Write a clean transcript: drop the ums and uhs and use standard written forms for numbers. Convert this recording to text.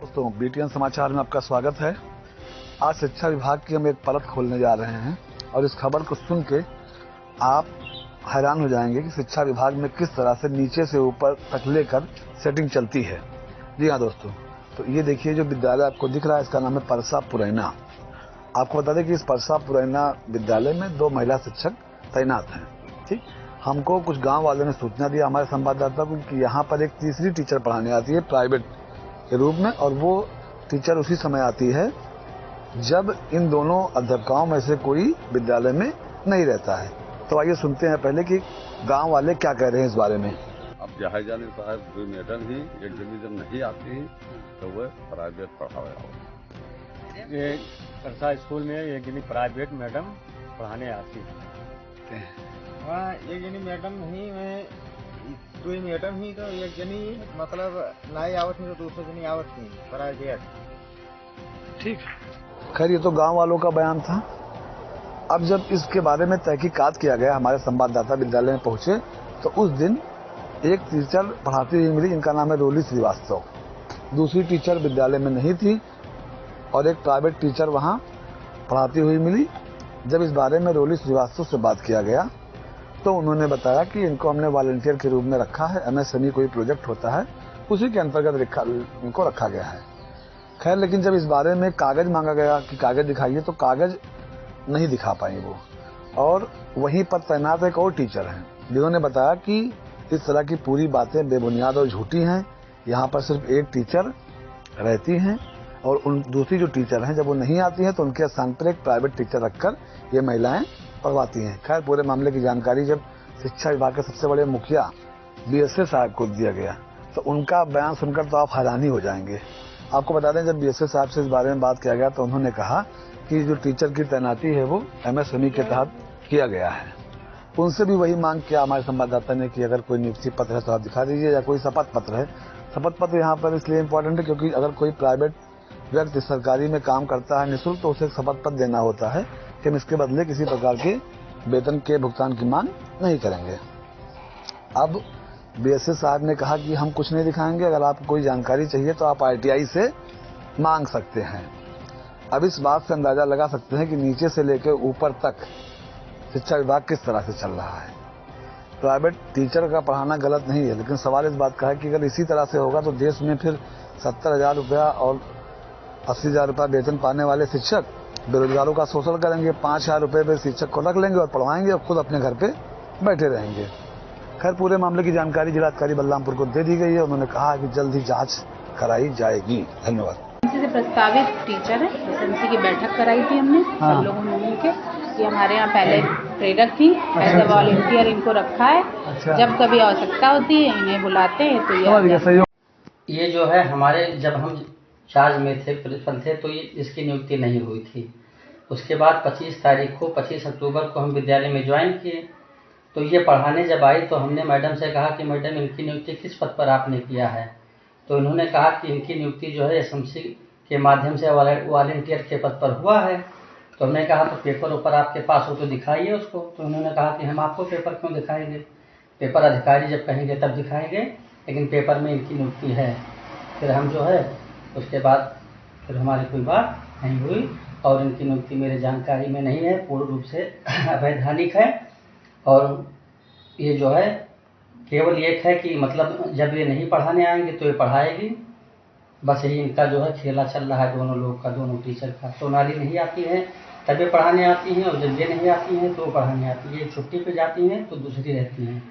दोस्तों, बीटीएन समाचार में आपका स्वागत है। आज शिक्षा विभाग की हम एक परत खोलने जा रहे हैं और इस खबर को सुन के आप हैरान हो जाएंगे कि शिक्षा विभाग में किस तरह से नीचे से ऊपर तक लेकर सेटिंग चलती है। जी हाँ दोस्तों, तो ये देखिए जो विद्यालय आपको दिख रहा है, इसका नाम है परसा पुरैना। आपको बता दें कि इस परसा पुरैना विद्यालय में 2 महिला शिक्षक तैनात हैं। ठीक, हमको कुछ गाँव वालों ने सूचना दिया हमारे संवाददाता को कि यहाँ पर एक तीसरी टीचर पढ़ाने आती है प्राइवेट के रूप में, और वो टीचर उसी समय आती है जब इन दोनों अध्यापकों में से कोई विद्यालय में नहीं रहता है। तो आइए सुनते हैं पहले कि गांव वाले क्या कह रहे हैं इस बारे में। अब जहाँ जाने साहब जो मैडम ही एक जगह जब नहीं आती तो वह प्राइवेट पढ़ावे। ये परसा स्कूल में एक जनी प्राइवेट मैडम पढ़ाने आती है। हाँ, एक जनी मैडम नहीं, मैं दो मैडम ही, तो एक जनी मतलब नहीं आवत नहीं तो दूसरी जनी आवत नहीं प्राइवेट। ठीक, खैर ये तो गांव वालों का बयान था। अब जब इसके बारे में तहकीकात किया गया, हमारे संवाददाता विद्यालय में पहुंचे तो उस दिन एक टीचर पढ़ाती हुई मिली जिनका नाम है रोली श्रीवास्तव। दूसरी टीचर विद्यालय में नहीं थी और एक प्राइवेट टीचर वहां पढ़ाती हुई मिली। जब इस बारे में रोली श्रीवास्तव से बात किया गया तो उन्होंने बताया कि इनको हमने वॉलंटियर के रूप में रखा है, एमएसएमई कोई प्रोजेक्ट होता है उसी के अंतर्गत इनको रखा गया है। खैर, लेकिन जब इस बारे में कागज मांगा गया कि कागज दिखाइए तो कागज नहीं दिखा पाई वो, और वहीं पर तैनात एक और टीचर हैं जिन्होंने बताया कि इस तरह की पूरी बातें बेबुनियाद और झूठी हैं। यहाँ पर सिर्फ एक टीचर रहती हैं और उन दूसरी जो टीचर हैं जब वो नहीं आती हैं तो उनके स्थान पर एक प्राइवेट टीचर रखकर ये महिलाएं पढ़वाती हैं। खैर, पूरे मामले की जानकारी जब शिक्षा विभाग के सबसे बड़े मुखिया बीएसए साहब को दिया गया तो उनका बयान सुनकर तो आप हैरान ही हो जाएंगे। आपको बता दें, जब बीएसए साहब से इस बारे में बात किया गया तो उन्होंने कहा कि जो टीचर की तैनाती है वो एमएसएमई के तहत किया गया है। उनसे भी वही मांग किया हमारे संवाददाता ने कि अगर कोई नियुक्ति पत्र है तो आप दिखा दीजिए, या कोई शपथ पत्र है। शपथ पत्र यहाँ पर इसलिए इम्पोर्टेंट है क्योंकि अगर कोई प्राइवेट व्यक्ति सरकारी में काम करता है निःशुल्क तो उसे शपथ पत्र देना होता है कि हम इसके बदले किसी प्रकार के वेतन के भुगतान की मांग नहीं करेंगे। अब बीएसए साहब ने कहा कि हम कुछ नहीं दिखाएंगे, अगर आपको कोई जानकारी चाहिए तो आप आईटीआई से मांग सकते हैं। अब इस बात से अंदाजा लगा सकते हैं कि नीचे से लेकर ऊपर तक शिक्षा विभाग किस तरह से चल रहा है। प्राइवेट टीचर का पढ़ाना गलत नहीं है, लेकिन सवाल इस बात का है कि अगर इसी तरह से होगा तो देश में फिर 70,000 रुपया और 80,000 रुपया वेतन पाने वाले शिक्षक बेरोजगारों का शोषण करेंगे। 5,000 रुपये पे शिक्षक को रख लेंगे और पढ़वाएंगे और खुद अपने घर पे बैठे रहेंगे। खैर, पूरे मामले की जानकारी जिलाधिकारी बलरामपुर को दे दी गई है। उन्होंने कहा कि जल्द ही जांच कराई जाएगी। धन्यवाद। से प्रस्तावित टीचर है, एसएमसी की बैठक कराई थी हमने सब लोगों ने मिलकर। ये हमारे यहाँ पहले प्रेरक थी, एज ए वॉलंटियर इनको रखा है। जब कभी आवश्यकता होती है इन्हें बुलाते हैं। तो ये जो है हमारे जब हम चार्ज में थे, प्रिंसिपल थे, तो ये इसकी नियुक्ति नहीं हुई थी। उसके बाद 25 अक्टूबर को हम विद्यालय में ज्वाइन किए। तो ये पढ़ाने जब आई तो हमने मैडम से कहा कि मैडम इनकी नियुक्ति किस पद पर आपने किया है। तो इन्होंने कहा कि इनकी नियुक्ति जो है एसएमसी के माध्यम से वॉलंटियर के पद पर हुआ है। तो हमने कहा तो पेपर ऊपर आपके पास हो तो दिखाइए उसको। तो उन्होंने कहा कि हम आपको पेपर क्यों दिखाएंगे, पेपर अधिकारी जब कहेंगे तब दिखाएंगे, लेकिन पेपर में इनकी नियुक्ति है। फिर हम जो है उसके बाद फिर हमारी कोई बात नहीं हुई और इनकी नियुक्ति मेरे जानकारी में नहीं है, पूर्ण रूप से अवैधानिक है। और ये जो है केवल एक है कि मतलब जब ये नहीं पढ़ाने आएंगे तो ये पढ़ाएगी, बस यही इनका जो है खेला चल रहा है दोनों लोग का, दोनों टीचर का। सोनाली नहीं आती है तब ये पढ़ाने आती हैं और जब ये नहीं आती हैं तो वो पढ़ाने आती है। छुट्टी पे जाती हैं तो दूसरी रहती हैं।